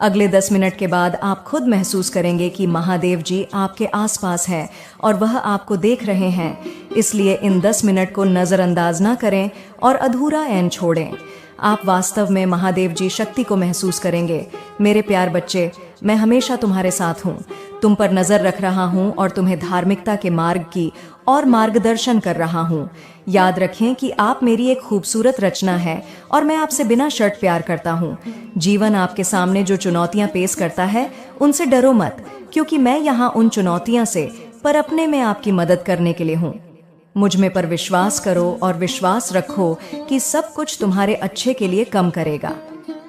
अगले 10 मिनट के बाद आप खुद महसूस करेंगे कि महादेव जी आपके आसपास हैं और वह आपको देख रहे हैं। इसलिए इन 10 मिनट को नज़रअंदाज ना करें और अधूरा ऐन छोड़ें। आप वास्तव में महादेव जी शक्ति को महसूस करेंगे। मेरे प्यार बच्चे, मैं हमेशा तुम्हारे साथ हूँ, तुम पर नजर रख रहा हूँ और तुम्हें धार्मिकता के मार्ग की और मार्गदर्शन कर रहा हूँ। याद रखें कि आप मेरी एक खूबसूरत रचना है और मैं आपसे बिना शर्त प्यार करता हूँ। जीवन आपके सामने जो चुनौतियाँ पेश करता है उनसे डरो मत, क्योंकि मैं यहाँ उन चुनौतियाँ से पर अपने में आपकी मदद करने के लिए हूँ। मुझ में पर विश्वास करो और विश्वास रखो कि सब कुछ तुम्हारे अच्छे के लिए कम करेगा।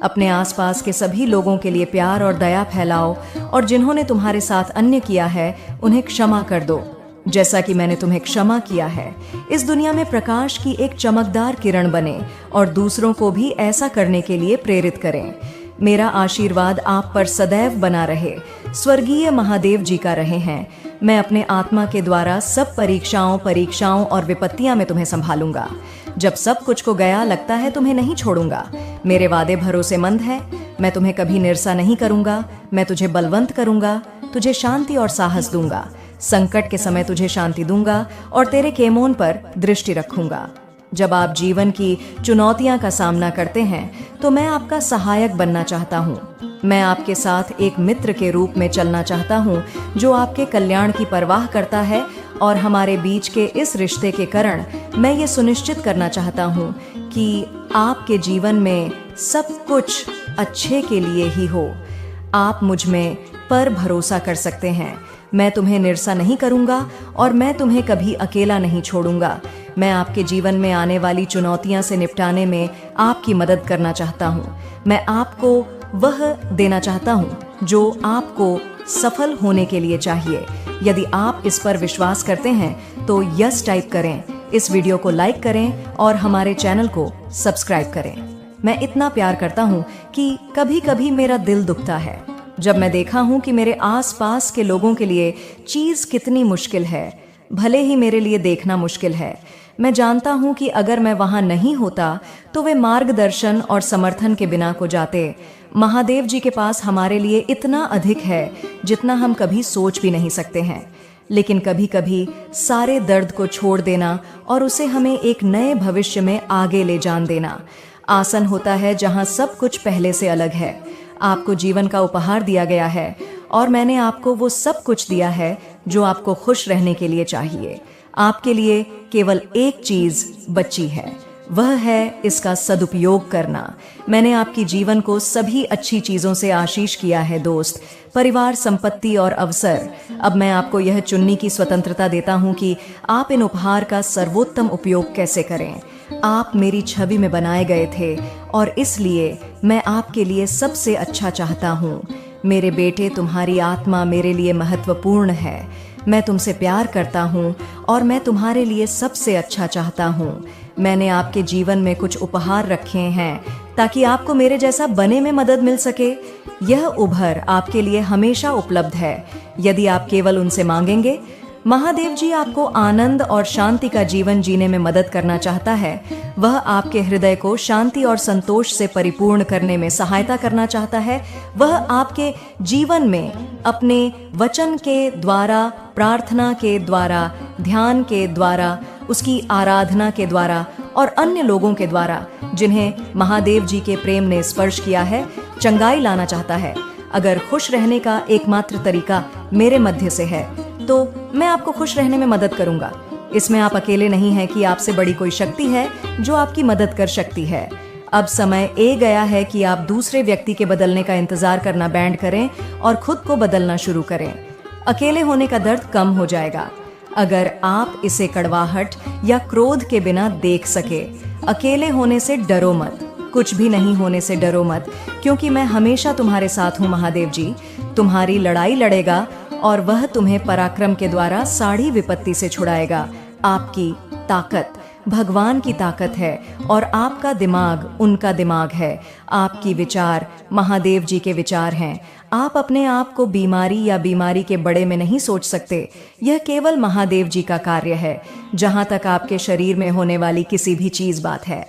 अपने आसपास के सभी लोगों के लिए प्यार और दया फैलाओ और जिन्होंने तुम्हारे साथ अन्य किया है उन्हें क्षमा कर दो, जैसा कि मैंने तुम्हें क्षमा किया है। इस दुनिया में प्रकाश की एक चमकदार किरण बने और दूसरों को भी ऐसा करने के लिए प्रेरित करें। मेरा आशीर्वाद आप पर सदैव बना रहे। स्वर्गीय महादेव जी का रहे हैं। मैं अपने आत्मा के द्वारा सब परीक्षाओं और विपत्तियां में तुम्हें संभालूंगा। जब सब कुछ को गया लगता है तुम्हें नहीं छोड़ूंगा। मेरे वादे भरोसेमंद हैं। मैं तुम्हें कभी निराशा नहीं करूंगा। मैं तुझे बलवंत करूंगा, तुझे शांति और साहस दूंगा। संकट के समय तुझे शांति दूंगा और तेरे केमोन पर दृष्टि रखूंगा। जब आप जीवन की चुनौतियां का सामना करते हैं तो मैं आपका सहायक बनना चाहता हूँ। मैं आपके साथ एक मित्र के रूप में चलना चाहता हूँ जो आपके कल्याण की परवाह करता है और हमारे बीच के इस रिश्ते के कारण मैं ये सुनिश्चित करना चाहता हूँ कि आपके जीवन में सब कुछ अच्छे के लिए ही हो। आप मुझ में पर भरोसा कर सकते हैं। मैं तुम्हें निराशा नहीं करूंगा और मैं तुम्हें कभी अकेला नहीं छोड़ूंगा। मैं आपके जीवन में आने वाली चुनौतियां से निपटाने में आपकी मदद करना चाहता हूँ। मैं आपको वह देना चाहता हूँ जो आपको सफल होने के लिए चाहिए। यदि आप इस पर विश्वास करते हैं तो यस टाइप करें, इस वीडियो को लाइक करें और हमारे चैनल को सब्सक्राइब करें। मैं इतना प्यार करता हूँ कि कभी कभी मेरा दिल दुखता है जब मैं देखा हूँ कि मेरे आसपास के लोगों के लिए चीज़ कितनी मुश्किल है। भले ही मेरे लिए देखना मुश्किल है, मैं जानता हूँ कि अगर मैं वहाँ नहीं होता तो वे मार्गदर्शन और समर्थन के बिना को जाते। महादेव जी के पास हमारे लिए इतना अधिक है जितना हम कभी सोच भी नहीं सकते हैं। लेकिन कभी कभी सारे दर्द को छोड़ देना और उसे हमें एक नए भविष्य में आगे ले जान देना आसान होता है, जहाँ सब कुछ पहले से अलग है। आपको जीवन का उपहार दिया गया है और मैंने आपको वो सब कुछ दिया है जो आपको खुश रहने के लिए चाहिए। आपके लिए केवल एक चीज बची है, वह है इसका सदुपयोग करना। मैंने आपकी जीवन को सभी अच्छी चीजों से आशीष किया है दोस्त, परिवार, संपत्ति और अवसर। अब मैं आपको यह चुनने की स्वतंत्रता देता हूं कि आप इन उपहार का सर्वोत्तम उपयोग कैसे करें। आप मेरी छवि में बनाए गए थे और इसलिए मैं आपके लिए सबसे अच्छा चाहता हूँ। मेरे बेटे, तुम्हारी आत्मा मेरे लिए महत्वपूर्ण है। मैं तुमसे प्यार करता हूँ और मैं तुम्हारे लिए सबसे अच्छा चाहता हूँ। मैंने आपके जीवन में कुछ उपहार रखे हैं ताकि आपको मेरे जैसा बने में मदद मिल सके। यह उपहार आपके लिए हमेशा उपलब्ध है यदि आप केवल उनसे मांगेंगे। महादेव जी आपको आनंद और शांति का जीवन जीने में मदद करना चाहता है। वह आपके हृदय को शांति और संतोष से परिपूर्ण करने में सहायता करना चाहता है। वह आपके जीवन में अपने वचन के द्वारा, प्रार्थना के द्वारा, ध्यान के द्वारा, उसकी आराधना के द्वारा और अन्य लोगों के द्वारा जिन्हें महादेव जी के प्रेम ने स्पर्श किया है, चंगाई लाना चाहता है। अगर खुश रहने का एकमात्र तरीका मेरे मध्य से है तो मैं आपको खुश रहने में मदद करूंगा। इसमें आप अकेले नहीं हैं कि आपसे बड़ी कोई शक्ति है जो आपकी मदद कर सकती है। अब समय ए गया है कि आप दूसरे व्यक्ति के बदलने का इंतजार करना बैंड करें और खुद को बदलना शुरू करें। अकेले होने का दर्द कम हो जाएगा अगर आप इसे कड़वाहट या क्रोध के बिना देख सके। अकेले होने से डरो मत, कुछ भी नहीं होने से डरो मत, क्योंकि मैं हमेशा तुम्हारे साथ हूँ। महादेव जी तुम्हारी लड़ाई लड़ेगा और वह तुम्हें पराक्रम के द्वारा सारी विपत्ति से छुड़ाएगा। आपकी ताकत भगवान की ताकत है और आपका दिमाग उनका दिमाग है। आपकी विचार महादेव जी के विचार हैं। आप अपने आप को बीमारी या बीमारी के बड़े में नहीं सोच सकते। यह केवल महादेव जी का कार्य है। जहाँ तक आपके शरीर में होने वाली किसी भी चीज बात है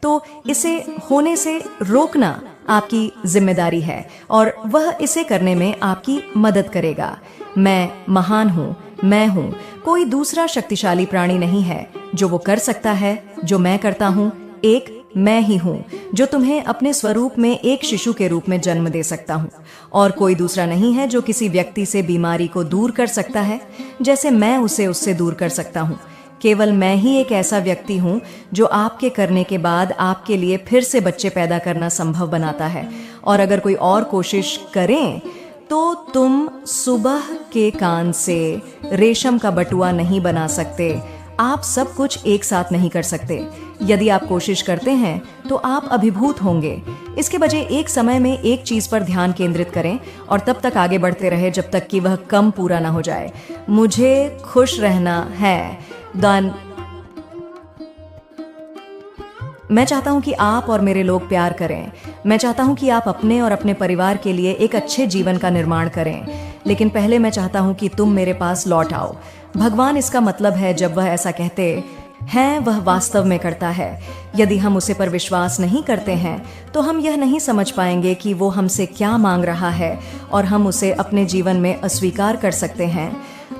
तो इसे होने से रोकना आपकी जिम्मेदारी है और वह इसे करने में आपकी मदद करेगा। मैं महान हूँ, मैं हूँ, कोई दूसरा शक्तिशाली प्राणी नहीं है जो वो कर सकता है जो मैं करता हूँ। एक मैं ही हूँ जो तुम्हें अपने स्वरूप में एक शिशु के रूप में जन्म दे सकता हूँ, और कोई दूसरा नहीं है जो किसी व्यक्ति से बीमारी को दूर कर सकता है जैसे मैं उसे उससे दूर कर सकता हूँ। केवल मैं ही एक ऐसा व्यक्ति हूँ जो आपके करने के बाद आपके लिए फिर से बच्चे पैदा करना संभव बनाता है। और अगर कोई और कोशिश करें तो तुम सुबह के कान से रेशम का बटुआ नहीं बना सकते। आप सब कुछ एक साथ नहीं कर सकते। यदि आप कोशिश करते हैं तो आप अभिभूत होंगे। इसके बजाय एक समय में एक चीज पर ध्यान केंद्रित करें और तब तक आगे बढ़ते रहे जब तक कि वह कम पूरा ना हो जाए। मुझे खुश रहना है। मैं चाहता हूं कि आप और मेरे लोग प्यार करें। मैं चाहता हूं कि आप अपने और अपने परिवार के लिए एक अच्छे जीवन का निर्माण करें, लेकिन पहले मैं चाहता हूं कि तुम मेरे पास लौट आओ। भगवान इसका मतलब है जब वह ऐसा कहते हैं वह वास्तव में करता है। यदि हम उसे पर विश्वास नहीं करते हैं तो हम यह नहीं समझ पाएंगे कि वो हमसे क्या मांग रहा है और हम उसे अपने जीवन में अस्वीकार कर सकते हैं।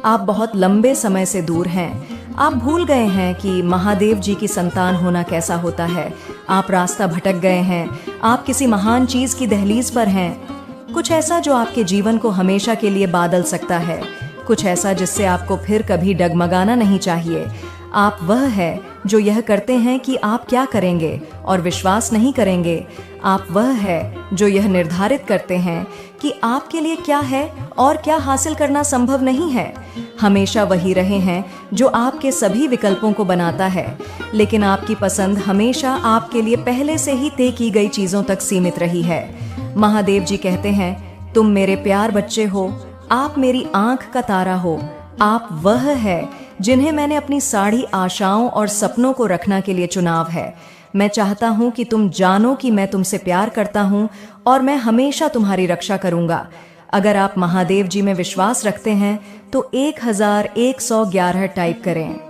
आप बहुत लंबे समय से दूर हैं। आप भूल गए हैं कि महादेव जी की संतान होना कैसा होता है। आप रास्ता भटक गए हैं। आप किसी महान चीज की दहलीज पर हैं, कुछ ऐसा जो आपके जीवन को हमेशा के लिए बादल सकता है, कुछ ऐसा जिससे आपको फिर कभी डगमगाना नहीं चाहिए। आप वह है जो यह करते हैं कि आप क्या करेंगे और विश्वास नहीं करेंगे। आप वह है जो यह निर्धारित करते हैं कि आपके लिए क्या है और क्या हासिल करना संभव नहीं है। हमेशा वही रहे हैं जो आपके सभी विकल्पों को बनाता है, लेकिन आपकी पसंद हमेशा आपके लिए पहले से ही तय की गई चीजों तक सीमित रही है। महादेव जी कहते हैं, तुम मेरे प्यार बच्चे हो, आप मेरी आंख का तारा हो। आप वह है जिन्हें मैंने अपनी सारी आशाओं और सपनों को रखना के लिए चुनाव है। मैं चाहता हूं कि तुम जानो कि मैं तुमसे प्यार करता हूं और मैं हमेशा तुम्हारी रक्षा करूंगा। अगर आप महादेव जी में विश्वास रखते हैं तो 1111 टाइप करें।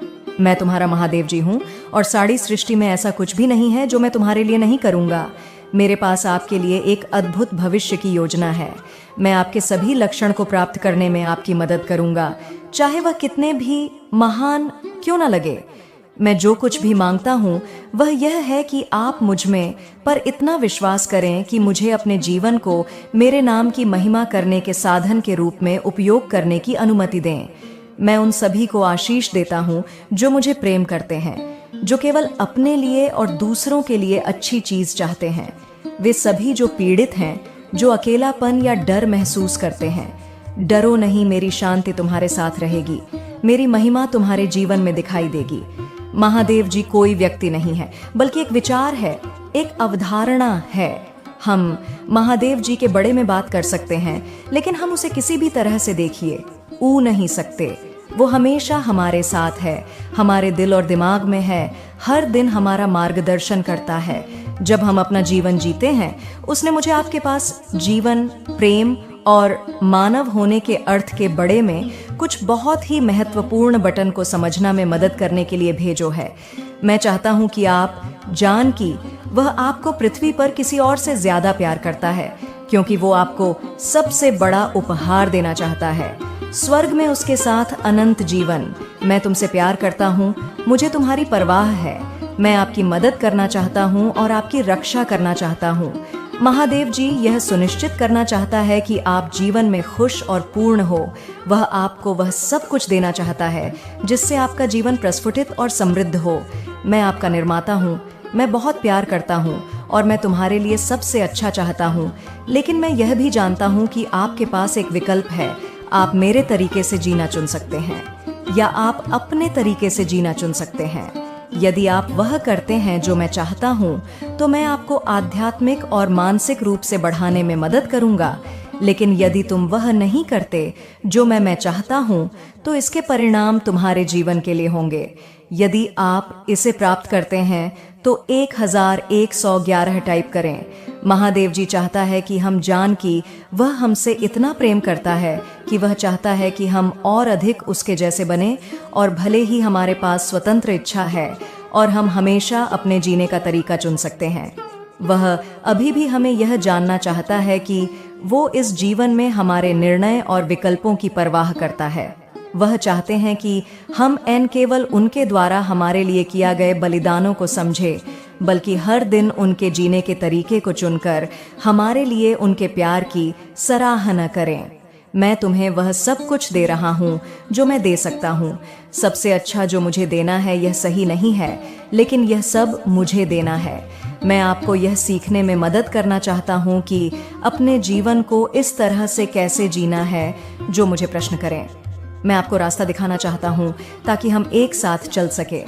मैं तुम्हारा महादेव जी हूं और सारी सृष्टि में ऐसा कुछ भी नहीं है जो मैं तुम्हारे लिए नहीं करूंगा। मेरे पास आपके लिए एक अद्भुत भविष्य की योजना है। मैं आपके सभी लक्षण को प्राप्त करने में आपकी मदद करूंगा, चाहे वह कितने भी महान क्यों न लगे। मैं जो कुछ भी मांगता हूँ वह यह है कि आप मुझ में पर इतना विश्वास करें कि मुझे अपने जीवन को मेरे नाम की महिमा करने के साधन के रूप में उपयोग करने की अनुमति दें। मैं उन सभी को आशीष देता हूँ जो मुझे प्रेम करते हैं, जो केवल अपने लिए और दूसरों के लिए अच्छी चीज चाहते हैं। वे सभी जो पीड़ित हैं, जो अकेलापन या डर महसूस करते हैं। डरो नहीं, मेरी शांति तुम्हारे साथ रहेगी। मेरी महिमा तुम्हारे जीवन में दिखाई देगी। महादेव जी कोई व्यक्ति नहीं है, बल्कि एक विचार है, एक अवधारणा है। हम महादेव जी के बड़े में बात कर सकते हैं, लेकिन हम उसे किसी भी तरह से देखिए नहीं सकते। वो हमेशा हमारे साथ है, हमारे दिल और दिमाग में है, हर दिन हमारा मार्गदर्शन करता है। जब हम अपना जीवन जीते हैं, उसने मुझे आपके पास जीवन, प्रेम और मानव होने के अर्थ के बड़े में कुछ बहुत ही महत्वपूर्ण बटन को समझना में मदद करने के लिए भेजो है। मैं चाहता हूं कि आप जान कि वह आपको पृथ्वी पर किसी और से ज्यादा प्यार करता है, क्योंकि वो आपको सबसे बड़ा उपहार देना चाहता है, स्वर्ग में उसके साथ अनंत जीवन। मैं तुमसे प्यार करता हूँ, मुझे तुम्हारी परवाह है। मैं आपकी मदद करना चाहता हूँ और आपकी रक्षा करना चाहता हूँ। महादेव जी यह सुनिश्चित करना चाहता है कि आप जीवन में खुश और पूर्ण हो। वह आपको वह सब कुछ देना चाहता है जिससे आपका जीवन प्रस्फुटित और समृद्ध हो। मैं आपका निर्माता हूँ, मैं बहुत प्यार करता हूँ और मैं तुम्हारे लिए सबसे अच्छा चाहता हूँ। लेकिन मैं यह भी जानता हूँ कि आपके पास एक विकल्प है। आप मेरे तरीके से जीना चुन सकते हैं या आप अपने तरीके से जीना चुन सकते हैं। यदि आप वह करते हैं जो मैं चाहता हूँ तो मैं आपको आध्यात्मिक और मानसिक रूप से बढ़ाने में मदद करूँगा। लेकिन यदि तुम वह नहीं करते जो मैं चाहता हूँ तो इसके परिणाम तुम्हारे जीवन के लिए होंगे। यदि आप इसे प्राप्त करते हैं तो 1111 टाइप करें। महादेव जी चाहता है कि हम जान कि वह हमसे इतना प्रेम करता है कि वह चाहता है कि हम और अधिक उसके जैसे बने, और भले ही हमारे पास स्वतंत्र इच्छा है और हम हमेशा अपने जीने का तरीका चुन सकते हैं। वह अभी भी हमें यह जानना चाहता है कि वो इस जीवन में हमारे निर्णय और विकल्पों की परवाह करता है। वह चाहते हैं कि हम केवल उनके द्वारा हमारे लिए किया गए बलिदानों को समझें, बल्कि हर दिन उनके जीने के तरीके को चुनकर हमारे लिए उनके प्यार की सराहना करें। मैं तुम्हें वह सब कुछ दे रहा हूँ जो मैं दे सकता हूँ। सबसे अच्छा जो मुझे देना है यह सही नहीं है, लेकिन यह सब मुझे देना है। मैं आपको यह सीखने में मदद करना चाहता हूँ कि अपने जीवन को इस तरह से कैसे जीना है जो मुझे प्रश्न करें। मैं आपको रास्ता दिखाना चाहता हूँ ताकि हम एक साथ चल सके।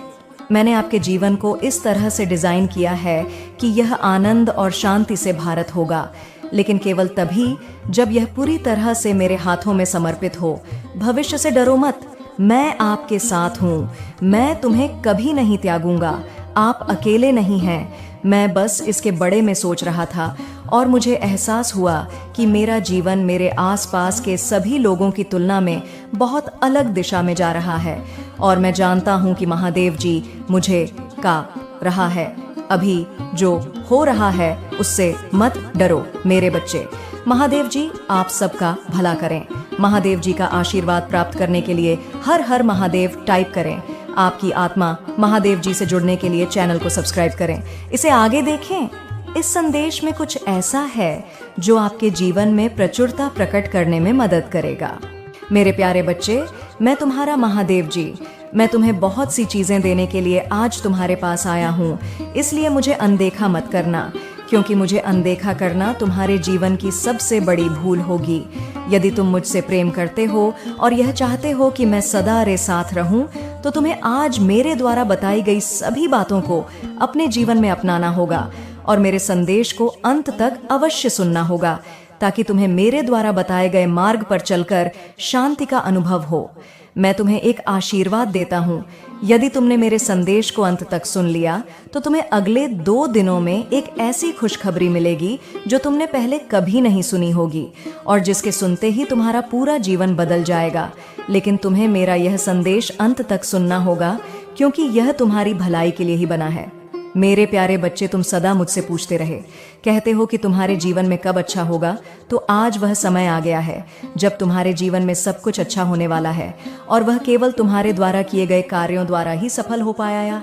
मैंने आपके जीवन को इस तरह से डिजाइन किया है कि यह आनंद और शांति से भारत होगा, लेकिन केवल तभी जब यह पूरी तरह से मेरे हाथों में समर्पित हो। भविष्य से डरो मत, मैं आपके साथ हूँ। मैं तुम्हें कभी नहीं त्यागूंगा। आप अकेले नहीं हैं। मैं बस इसके बड़े में सोच रहा था और मुझे एहसास हुआ कि मेरा जीवन मेरे आसपास के सभी लोगों की तुलना में बहुत अलग दिशा में जा रहा है, और मैं जानता हूँ कि महादेव जी मुझे का रहा है। अभी जो हो रहा है उससे मत डरो मेरे बच्चे। महादेव जी आप सबका भला करें। महादेव जी का आशीर्वाद प्राप्त करने के लिए हर हर महादेव टाइप करें। आपकी आत्मा महादेव जी से जुड़ने के लिए चैनल को सब्सक्राइब करें, इसे आगे देखें। इस संदेश में कुछ ऐसा है जो आपके जीवन में प्रचुरता प्रकट करने में मदद करेगा। मेरे प्यारे बच्चे, मैं तुम्हारा महादेव जी, मैं तुम्हें बहुत सी चीजें देने के लिए आज तुम्हारे पास आया हूँ। इसलिए मुझे अनदेखा मत करना, क्योंकि मुझे अनदेखा करना तुम्हारे जीवन की सबसे बड़ी भूल होगी। यदि तुम मुझसे प्रेम करते हो और यह चाहते हो कि मैं सदा रे साथ रहूं, तो तुम्हें आज मेरे द्वारा बताई गई सभी बातों को अपने जीवन में अपनाना होगा और मेरे संदेश को अंत तक अवश्य सुनना होगा, ताकि तुम्हें मेरे द्वारा बताए गए मार्ग पर चलकर शांति का अनुभव हो। मैं तुम्हें एक आशीर्वाद देता हूँ। यदि तुमने मेरे संदेश को अंत तक सुन लिया, तो तुम्हें अगले 2 दिनों में एक ऐसी खुशखबरी मिलेगी जो तुमने पहले कभी नहीं सुनी होगी, और जिसके सुनते ही तुम्हारा पूरा जीवन बदल जाएगा। लेकिन तुम्हें मेरा यह संदेश अंत तक सुनना होगा, क्योंकि यह तुम्हारी भलाई के लिए ही बना है। मेरे प्यारे बच्चे, तुम सदा मुझसे पूछते रहे, कहते हो कि तुम्हारे जीवन में कब अच्छा होगा। तो आज वह समय आ गया है जब तुम्हारे जीवन में सब कुछ अच्छा होने वाला है, और वह केवल तुम्हारे द्वारा किए गए कार्यों द्वारा ही सफल हो पाया।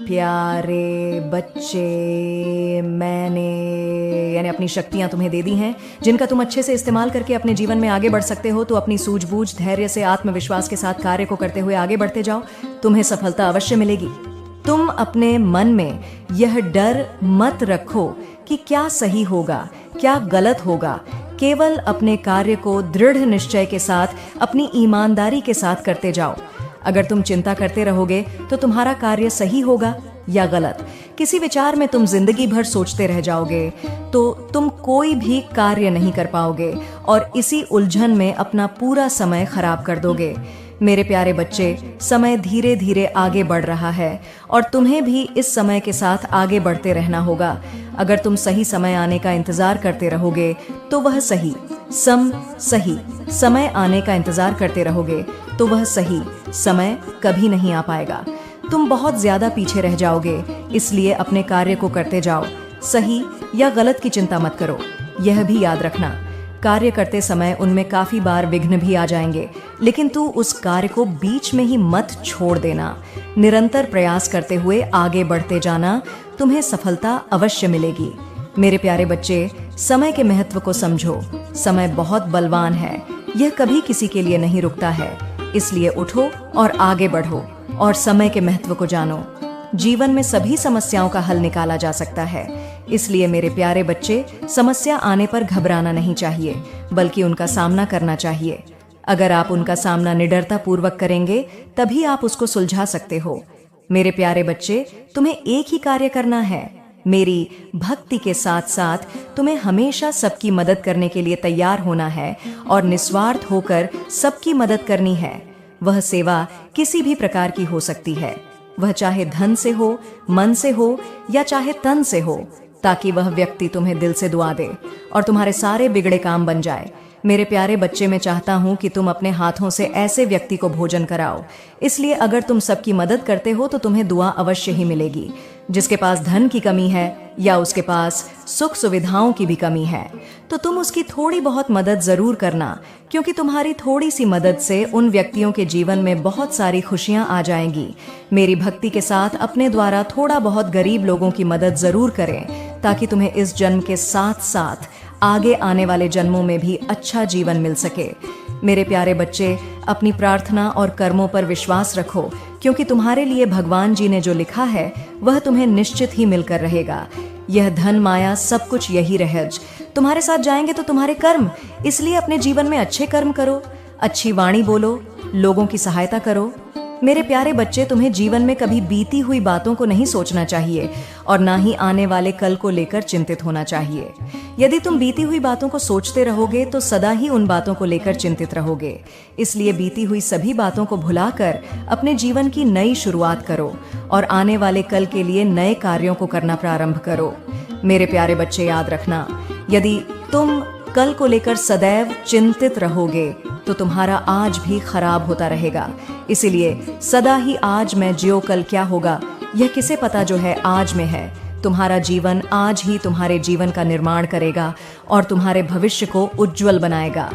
प्यारे बच्चे, मैंने अपनी शक्तियां तुम्हें दे दी हैं, जिनका तुम अच्छे से इस्तेमाल करके अपने जीवन में आगे बढ़ सकते हो। तो अपनी सूझबूझ, धैर्य से, आत्मविश्वास के साथ कार्य को करते हुए आगे बढ़ते जाओ। तुम्हें सफलता अवश्य मिलेगी। तुम अपने मन में यह डर मत रखो कि क्या सही होगा, क्या गलत होगा। केवल अपने कार्य को दृढ़ निश्चय के साथ, अपनी ईमानदारी के साथ करते जाओ। अगर तुम चिंता करते रहोगे तो तुम्हारा कार्य सही होगा या गलत, किसी विचार में तुम जिंदगी भर सोचते रह जाओगे, तो तुम कोई भी कार्य नहीं कर पाओगे और इसी उलझन में अपना पूरा समय खराब कर दोगे। मेरे प्यारे बच्चे, समय धीरे धीरे आगे बढ़ रहा है और तुम्हें भी इस समय के साथ आगे बढ़ते रहना होगा। अगर तुम सही समय आने का इंतजार करते रहोगे तो वह सही समय आने का इंतजार करते रहोगे तो वह सही समय कभी नहीं आ पाएगा। तुम बहुत ज्यादा पीछे रह जाओगे। इसलिए अपने कार्य को करते जाओ। सही या गलत की चिंता मत करो। यह भी याद रखना, कार्य करते समय उनमें काफी बार विघ्न भी आ जाएंगे, लेकिन तू उस कार्य को बीच में ही मत छोड़ देना। निरंतर प्रयास करते हुए आगे बढ़ते जाना, तुम्हें सफलता अवश्य मिलेगी। मेरे प्यारे बच्चे, समय के महत्व को समझो। समय बहुत बलवान है, यह कभी किसी के लिए नहीं रुकता है। इसलिए उठो और आगे बढ़ो और समय के महत्व को जानो। जीवन में सभी समस्याओं का हल निकाला जा सकता है। इसलिए मेरे प्यारे बच्चे, समस्या आने पर घबराना नहीं चाहिए, बल्कि उनका सामना करना चाहिए। अगर आप उनका सामना निडरता पूर्वक करेंगे, तभी आप उसको सुलझा सकते हो। मेरे प्यारे बच्चे, तुम्हें एक ही कार्य करना है। मेरी भक्ति के साथ साथ तुम्हें हमेशा सबकी मदद करने के लिए तैयार होना है और निस्वार्थ होकर सबकी मदद करनी है। वह सेवा किसी भी प्रकार की हो सकती है, वह चाहे धन से हो, मन से हो या चाहे तन से हो, ताकि वह व्यक्ति तुम्हें दिल से दुआ दे और तुम्हारे सारे बिगड़े काम बन जाए। मेरे प्यारे बच्चे, मैं चाहता हूँ कि तुम अपने हाथों से ऐसे व्यक्ति को भोजन कराओ। इसलिए अगर तुम सबकी मदद करते हो तो तुम्हें दुआ अवश्य ही मिलेगी। जिसके पास धन की कमी है या उसके पास सुख सुविधाओं की भी कमी है, तो तुम उसकी थोड़ी बहुत मदद जरूर करना, क्योंकि तुम्हारी थोड़ी सी मदद से उन व्यक्तियों के जीवन में बहुत सारी खुशियां आ जाएंगी। मेरी भक्ति के साथ अपने द्वारा थोड़ा बहुत गरीब लोगों की मदद जरूर करें, ताकि तुम्हें इस जन्म के साथ साथ आगे आने वाले जन्मों में भी अच्छा जीवन मिल सके। मेरे प्यारे बच्चे, अपनी प्रार्थना और कर्मों पर विश्वास रखो, क्योंकि तुम्हारे लिए भगवान जी ने जो लिखा है वह तुम्हें निश्चित ही मिलकर रहेगा। यह धन माया सब कुछ यही रहेज तुम्हारे साथ जाएंगे तो तुम्हारे कर्म, इसलिए अपने जीवन में अच्छे कर्म करो, अच्छी वाणी बोलो, लोगों की सहायता करो। मेरे प्यारे बच्चे, तुम्हें जीवन में कभी बीती हुई बातों को नहीं सोचना चाहिए और ना ही आने वाले कल को लेकर चिंतित होना चाहिए। यदि तुम बीती हुई बातों को सोचते रहोगे तो सदा ही उन बातों को लेकर चिंतित रहोगे। इसलिए बीती हुई सभी बातों को भुलाकर अपने जीवन की नई शुरुआत करो और आने वाले कल के लिए नए कार्यों को करना प्रारंभ करो। मेरे प्यारे बच्चे, याद रखना, यदि तुम कल को लेकर सदैव चिंतित रहोगे तो तुम्हारा आज भी खराब होता रहेगा। इसीलिए सदा ही आज मैं ज्यो कल क्या होगा यह किसे पता, जो है आज में है। तुम्हारा जीवन आज ही तुम्हारे जीवन का निर्माण करेगा और तुम्हारे भविष्य को उज्जवल बनाएगा।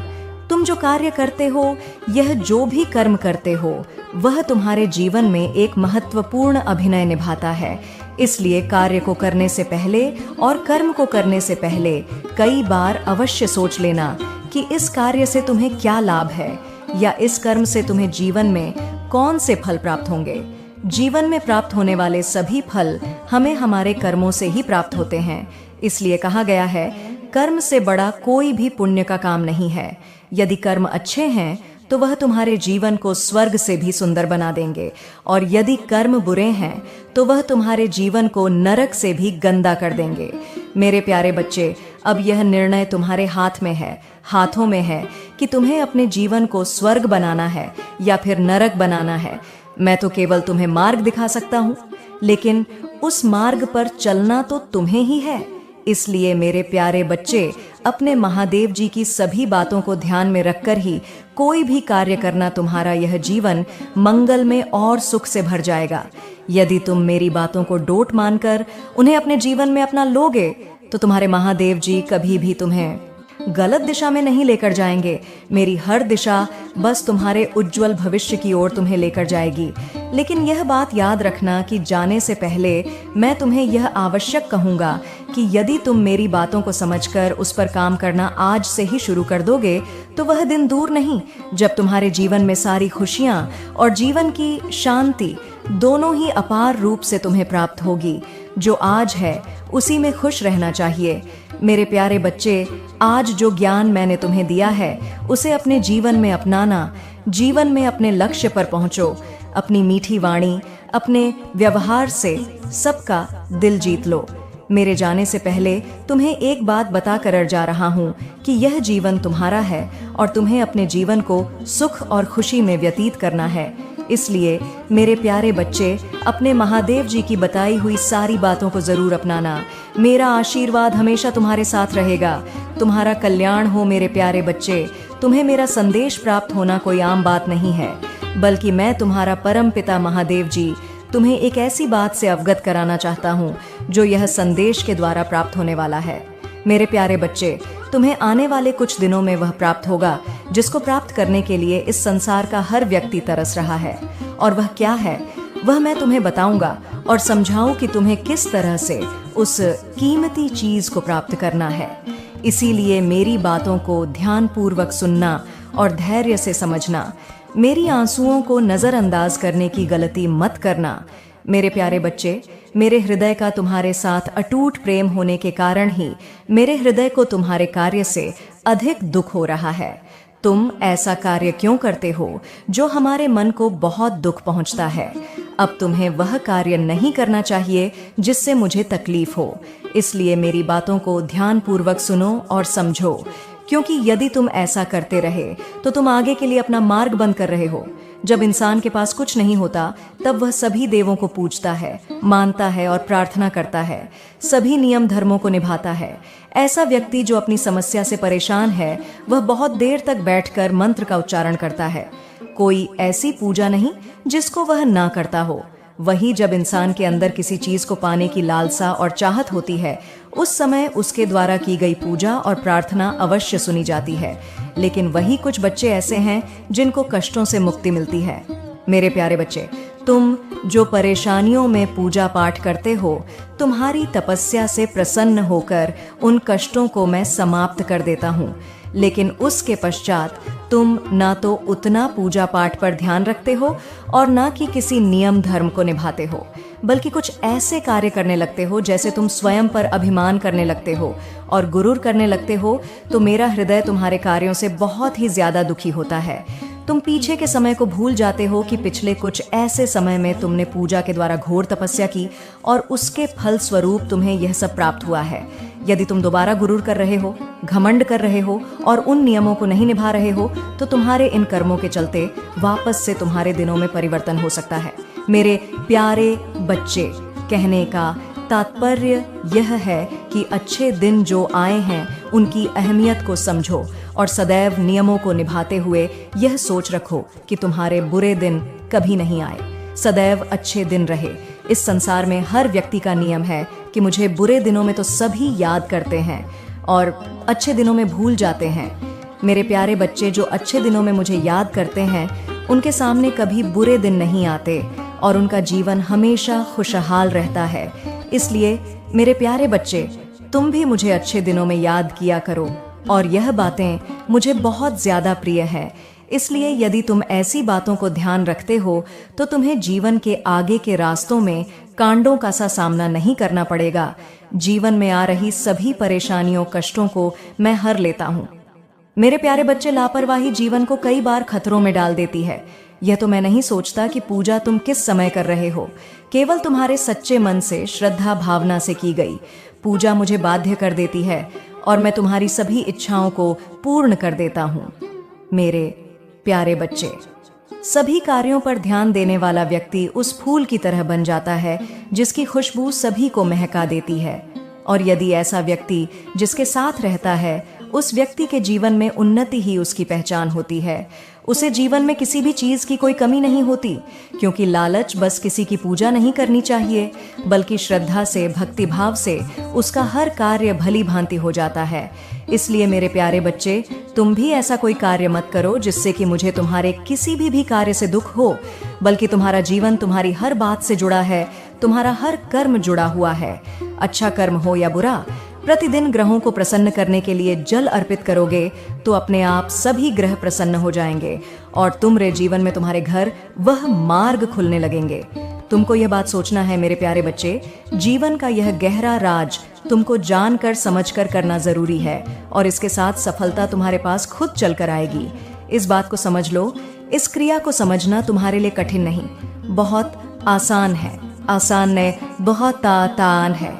तुम जो कार्य करते हो, यह जो भी कर्म करते हो, वह तुम्हारे जीवन में एक महत्वपूर्ण अभिनय निभाता है। इसलिए कार्य को करने से पहले और कर्म को करने से पहले कई बार अवश्य सोच लेना कि इस कार्य से तुम्हें क्या लाभ है या इस कर्म से तुम्हें जीवन में कौन से फल प्राप्त होंगे। जीवन में प्राप्त होने वाले सभी फल हमें हमारे कर्मों से ही प्राप्त होते हैं। इसलिए कहा गया है, कर्म से बड़ा कोई भी पुण्य का काम नहीं है। यदि कर्म अच्छे हैं तो वह तुम्हारे जीवन को स्वर्ग से भी सुंदर बना देंगे, और यदि कर्म बुरे हैं तो वह तुम्हारे जीवन को नरक से भी गंदा कर देंगे। मेरे प्यारे बच्चे, अब यह निर्णय तुम्हारे हाथ में है, हाथों में है कि तुम्हें अपने जीवन को स्वर्ग बनाना है या फिर नरक बनाना है। मैं तो केवल तुम्हें मार्ग दिखा सकता हूँ, लेकिन उस मार्ग पर चलना तो तुम्हें ही है। इसलिए मेरे प्यारे बच्चे, अपने महादेव जी की सभी बातों को ध्यान में रखकर ही कोई भी कार्य करना, तुम्हारा यह जीवन मंगल में और सुख से भर जाएगा। यदि तुम मेरी बातों को डोट मानकर उन्हें अपने जीवन में अपना लोगे तो तुम्हारे महादेव जी कभी भी तुम्हें गलत दिशा में नहीं लेकर जाएंगे। मेरी हर दिशा बस तुम्हारे उज्जवल भविष्य की ओर तुम्हें लेकर जाएगी। लेकिन यह बात याद रखना कि जाने से पहले मैं तुम्हें यह आवश्यक कहूँगा कि यदि तुम मेरी बातों को समझकर उस पर काम करना आज से ही शुरू कर दोगे तो वह दिन दूर नहीं जब तुम्हारे जीवन में सारी खुशियाँ और जीवन की शांति दोनों ही अपार रूप से तुम्हें प्राप्त होगी। जो आज है उसी में खुश रहना चाहिए। मेरे प्यारे बच्चे, आज जो ज्ञान मैंने तुम्हें दिया है उसे अपने जीवन में अपनाना। जीवन में अपने लक्ष्य पर पहुंचो। अपनी मीठी वाणी, अपने व्यवहार से सबका दिल जीत लो। मेरे जाने से पहले तुम्हें एक बात बता कर जा रहा हूँ कि यह जीवन तुम्हारा है और तुम्हें अपने जीवन को सुख और खुशी में व्यतीत करना है। इसलिए मेरे प्यारे बच्चे, अपने महादेव जी की बताई हुई सारी बातों को जरूर अपनाना। मेरा आशीर्वाद हमेशा तुम्हारे साथ रहेगा। तुम्हारा कल्याण हो मेरे प्यारे बच्चे। तुम्हें मेरा संदेश प्राप्त होना कोई आम बात नहीं है, बल्कि मैं तुम्हारा परम पिता महादेव जी तुम्हें एक ऐसी बात से अवगत कराना चाहता हूँ जो यह संदेश के द्वारा प्राप्त होने वाला है। मेरे प्यारे बच्चे, तुम्हें आने वाले कुछ दिनों में वह प्राप्त होगा जिसको प्राप्त करने के लिए इस संसार का हर व्यक्ति तरस रहा है। और वह क्या है, वह मैं तुम्हें बताऊंगा और समझाऊं कि तुम्हें किस तरह से उस कीमती चीज को प्राप्त करना है। इसीलिए मेरी बातों को ध्यानपूर्वक सुनना और धैर्य से समझना। मेरी आंसुओं को नजरअंदाज करने की गलती मत करना। मेरे प्यारे बच्चे, मेरे हृदय का तुम्हारे साथ अटूट प्रेम होने के कारण ही मेरे हृदय को तुम्हारे कार्य से अधिक दुख हो रहा है। तुम ऐसा कार्य क्यों करते हो जो हमारे मन को बहुत दुख पहुंचता है? अब तुम्हें वह कार्य नहीं करना चाहिए जिससे मुझे तकलीफ हो। इसलिए मेरी बातों को ध्यानपूर्वक सुनो और समझो, क्योंकि यदि तुम ऐसा करते रहे तो तुम आगे के लिए अपना मार्ग बंद कर रहे हो। जब इंसान के पास कुछ नहीं होता तब वह सभी देवों को पूजता है, मानता है और प्रार्थना करता है, सभी नियम धर्मों को निभाता है। ऐसा व्यक्ति जो अपनी समस्या से परेशान है वह बहुत देर तक बैठकर मंत्र का उच्चारण करता है। कोई ऐसी पूजा नहीं जिसको वह ना करता हो। वही जब इंसान के अंदर किसी चीज को पाने की लालसा और चाहत होती है, उस समय उसके द्वारा की गई पूजा और प्रार्थना अवश्य सुनी जाती है। लेकिन वही कुछ बच्चे ऐसे हैं जिनको कष्टों से मुक्ति मिलती है। मेरे प्यारे बच्चे, तुम जो परेशानियों में पूजा पाठ करते हो, तुम्हारी तपस्या से प्रसन्न होकर उन कष्टों को मैं समाप्त कर देता हूँ। लेकिन उसके पश्चात तुम ना तो उतना पूजा पाठ पर ध्यान रखते हो और ना कि किसी नियम धर्म को निभाते हो, बल्कि कुछ ऐसे कार्य करने लगते हो जैसे तुम स्वयं पर अभिमान करने लगते हो और गुरूर करने लगते हो। तो मेरा हृदय तुम्हारे कार्यों से बहुत ही ज्यादा दुखी होता है। तुम पीछे के समय को भूल जाते हो कि पिछले कुछ ऐसे समय में तुमने पूजा के द्वारा घोर तपस्या की और उसके फल स्वरूप तुम्हें यह सब प्राप्त हुआ है। यदि तुम दोबारा गुरूर कर रहे हो, घमंड कर रहे हो और उन नियमों को नहीं निभा रहे हो, तो तुम्हारे इन कर्मों के चलते वापस से तुम्हारे दिनों में परिवर्तन हो सकता है। मेरे प्यारे बच्चे, कहने का तात्पर्य यह है कि अच्छे दिन जो आए हैं उनकी अहमियत को समझो और सदैव नियमों को निभाते हुए यह सोच रखो कि तुम्हारे बुरे दिन कभी नहीं आए। सदैव अच्छे दिन रहे। इस संसार में हर व्यक्ति का नियम है कि मुझे बुरे दिनों में तो सभी याद करते हैं और अच्छे दिनों में भूल जाते हैं। मेरे प्यारे बच्चे, जो अच्छे दिनों में मुझे याद करते हैं उनके सामने कभी बुरे दिन नहीं आते और उनका जीवन हमेशा खुशहाल रहता है। इसलिए मेरे प्यारे बच्चे, तुम भी मुझे अच्छे दिनों में याद किया करो और यह बातें मुझे बहुत ज्यादा प्रिय है। इसलिए यदि तुम ऐसी बातों को ध्यान रखते हो तो तुम्हें जीवन के आगे के रास्तों में कांडों का सा सामना नहीं करना पड़ेगा। जीवन में आ रही सभी परेशानियों, कष्टों को मैं हर लेता हूँ। मेरे प्यारे बच्चे, लापरवाही जीवन को कई बार खतरों में डाल देती है। यह तो मैं नहीं सोचता कि पूजा तुम किस समय कर रहे हो। केवल तुम्हारे सच्चे मन से, श्रद्धा भावना से की गई पूजा मुझे बाध्य कर देती है और मैं तुम्हारी सभी इच्छाओं को पूर्ण कर देता हूँ। मेरे प्यारे बच्चे, सभी कार्यों पर ध्यान देने वाला व्यक्ति उस फूल की तरह बन जाता है जिसकी खुशबू सभी को महका देती है। और यदि ऐसा व्यक्ति जिसके साथ रहता है, उस व्यक्ति के जीवन में उन्नति ही उसकी पहचान होती है। उसे जीवन में किसी भी चीज की कोई कमी नहीं होती, क्योंकि लालच बस किसी की पूजा नहीं करनी चाहिए, बल्कि श्रद्धा से, भक्ति भाव से उसका हर कार्य भली भांति हो जाता है। इसलिए मेरे प्यारे बच्चे, तुम भी ऐसा कोई कार्य मत करो जिससे कि मुझे तुम्हारे किसी भी कार्य से दुख हो, बल्कि तुम्हारा जीवन तुम्हारी हर बात से जुड़ा है, तुम्हारा हर कर्म जुड़ा हुआ है। अच्छा कर्म हो या बुरा, प्रतिदिन ग्रहों को प्रसन्न करने के लिए जल अर्पित करोगे तो अपने आप सभी ग्रह प्रसन्न हो जाएंगे और तुम्हारे जीवन में तुम्हारे घर वह मार्ग खुलने लगेंगे। तुमको यह बात सोचना है मेरे प्यारे बच्चे, जीवन का यह गहरा राज तुमको जानकर समझकर करना जरूरी है और इसके साथ सफलता तुम्हारे पास खुद चलकर आएगी। इस बात को समझ लो। इस क्रिया को समझना तुम्हारे लिए कठिन नहीं, बहुत आसान है। आसान ने बहुत तान है।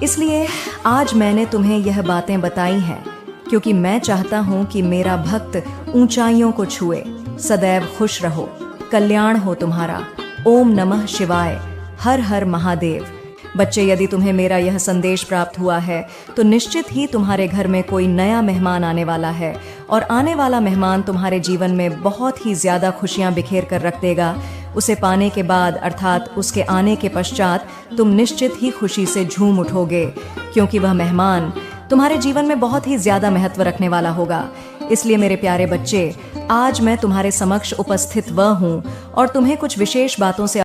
इसलिए आज मैंने तुम्हें यह बातें बताई हैं क्योंकि मैं चाहता हूं कि मेरा भक्त ऊंचाइयों को छुए। सदैव खुश रहो, कल्याण हो तुम्हारा। ओम नमः शिवाय, हर हर महादेव। बच्चे, यदि तुम्हें मेरा यह संदेश प्राप्त हुआ है तो निश्चित ही तुम्हारे घर में कोई नया मेहमान आने वाला है और आने वाला मेहमान तुम्हारे जीवन में बहुत ही ज्यादा खुशियां बिखेर कर रख देगा। उसे पाने के बाद, अर्थात उसके आने के पश्चात, तुम निश्चित ही खुशी से झूम उठोगे, क्योंकि वह मेहमान तुम्हारे जीवन में बहुत ही ज्यादा महत्व रखने वाला होगा। इसलिए मेरे प्यारे बच्चे, आज मैं तुम्हारे समक्ष उपस्थित वह हूँ और तुम्हें कुछ विशेष बातों से